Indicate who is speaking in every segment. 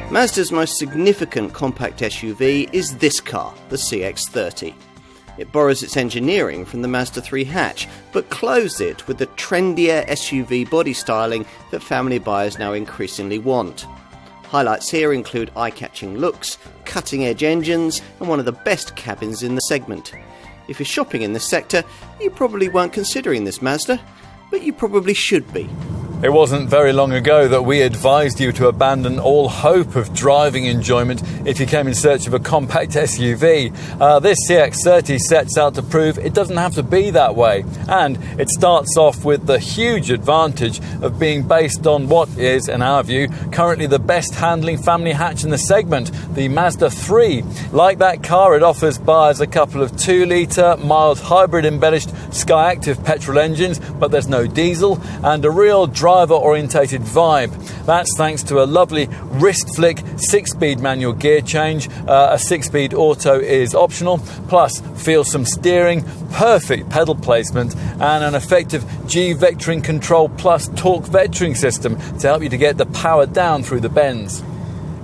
Speaker 1: Mazda's most significant compact SUV is this car, the CX-30. It borrows its engineering from the Mazda 3 hatch, but clothes it with the trendier SUV body styling that family buyers now increasingly want. Highlights here include eye-catching looks, cutting-edge engines, and one of the best cabins in the segment. If you're shopping in this sector, you probably weren't considering this Mazda, but you probably should be.
Speaker 2: It wasn't very long ago that we advised you to abandon all hope of driving enjoyment if you came in search of a compact SUV. This CX-30 sets out to prove it doesn't have to be that way. And it starts off with the huge advantage of being based on what is, in our view, currently the best handling family hatch in the segment, the Mazda 3. Like that car, it offers buyers a couple of 2-litre, mild hybrid embellished Skyactiv petrol engines, but there's no diesel, and a real driver-orientated vibe. That's thanks to a lovely wrist-flick 6-speed manual gear change. A 6-speed auto is optional, plus feelsome steering, perfect pedal placement, and an effective G-vectoring control plus torque vectoring system to help you to get the power down through the bends.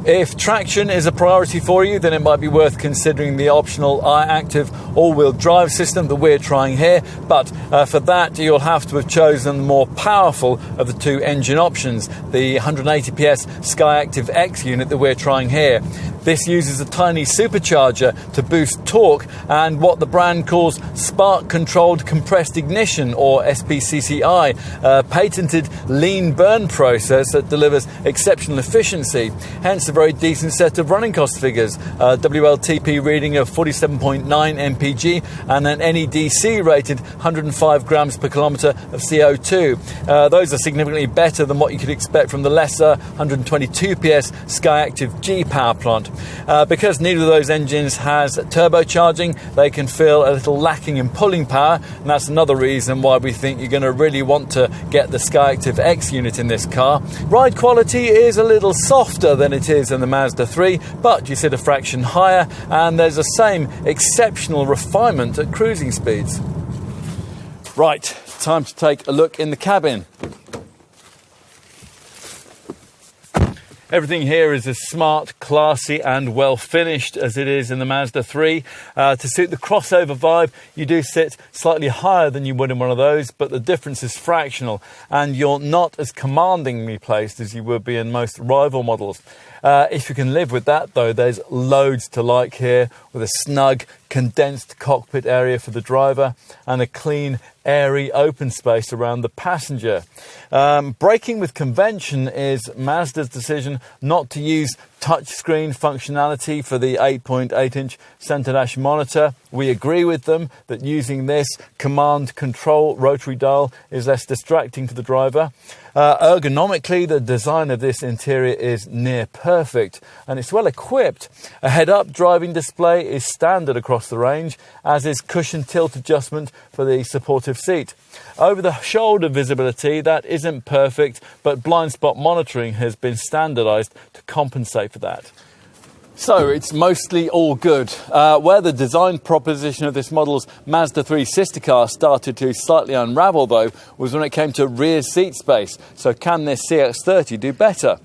Speaker 2: If traction is a priority for you, then it might be worth considering the optional iActive all-wheel drive system that we're trying here. But for that, you'll have to have chosen the more powerful of the two engine options, the 180 PS Skyactiv-X unit that we're trying here. This uses a tiny supercharger to boost torque and what the brand calls spark-controlled compressed ignition, or SPCCI, a patented lean burn process that delivers exceptional efficiency. Hence a very decent set of running cost figures, WLTP reading of 47.9 mpg and an NEDC rated 105 grams per kilometre of CO2. Those are significantly better than what you could expect from the lesser 122 PS Skyactiv-G power plant. Because neither of those engines has turbocharging, they can feel a little lacking in pulling power, and that's another reason why we think you're going to really want to get the Skyactiv-X unit in this car. Ride quality is a little softer than it is in the Mazda 3, but you sit a fraction higher and there's the same exceptional refinement at cruising speeds. Right, time to take a look in the cabin. Everything here is as smart, classy and well finished as it is in the Mazda 3. To suit the crossover vibe, you do sit slightly higher than you would in one of those, but the difference is fractional and you're not as commandingly placed as you would be in most rival models. If you can live with that, though, there's loads to like here, with a snug, condensed cockpit area for the driver and a clean, airy open space around the passenger. Breaking with convention is Mazda's decision not to use touchscreen functionality for the 8.8-inch centre dash monitor. We agree with them that using this command control rotary dial is less distracting to the driver. Ergonomically, the design of this interior is near perfect and it's well equipped. A head-up driving display is standard across the range, as is cushion tilt adjustment for the supportive seat. Over the shoulder visibility, that isn't perfect, but blind spot monitoring has been standardised to compensate for that. So it's mostly all good. Where the design proposition of this model's Mazda 3 sister car started to slightly unravel, though, was when it came to rear seat space. So can this CX-30 do better?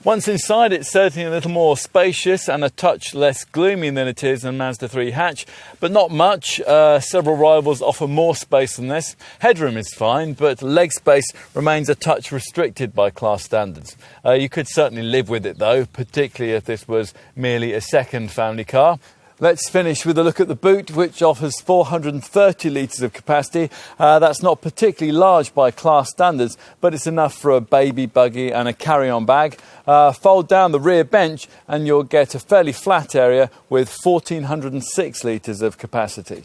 Speaker 2: Once inside, it's certainly a little more spacious and a touch less gloomy than it is in Mazda 3 hatch, but not much. Several rivals offer more space than this. Headroom is fine, but leg space remains a touch restricted by class standards. You could certainly live with it, though, particularly if this was merely a second family car. Let's finish with a look at the boot, which offers 430 litres of capacity. That's not particularly large by class standards, but it's enough for a baby buggy and a carry-on bag. Fold down the rear bench and you'll get a fairly flat area with 1,406 litres of capacity.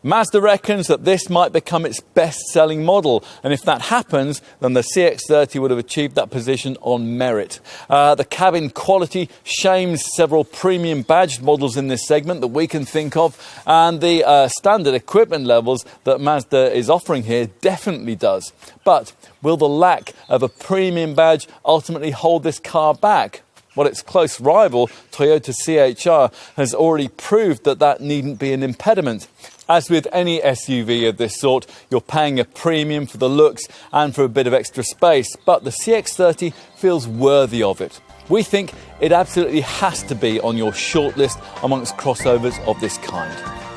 Speaker 2: Mazda reckons that this might become its best-selling model, and if that happens, then the CX-30 would have achieved that position on merit. The cabin quality shames several premium badged models in this segment that we can think of, and the standard equipment levels that Mazda is offering here definitely does. But will the lack of a premium badge ultimately hold this car back? Well, its close rival, Toyota CHR, has already proved that that needn't be an impediment. As with any SUV of this sort, you're paying a premium for the looks and for a bit of extra space, but the CX-30 feels worthy of it. We think it absolutely has to be on your shortlist amongst crossovers of this kind.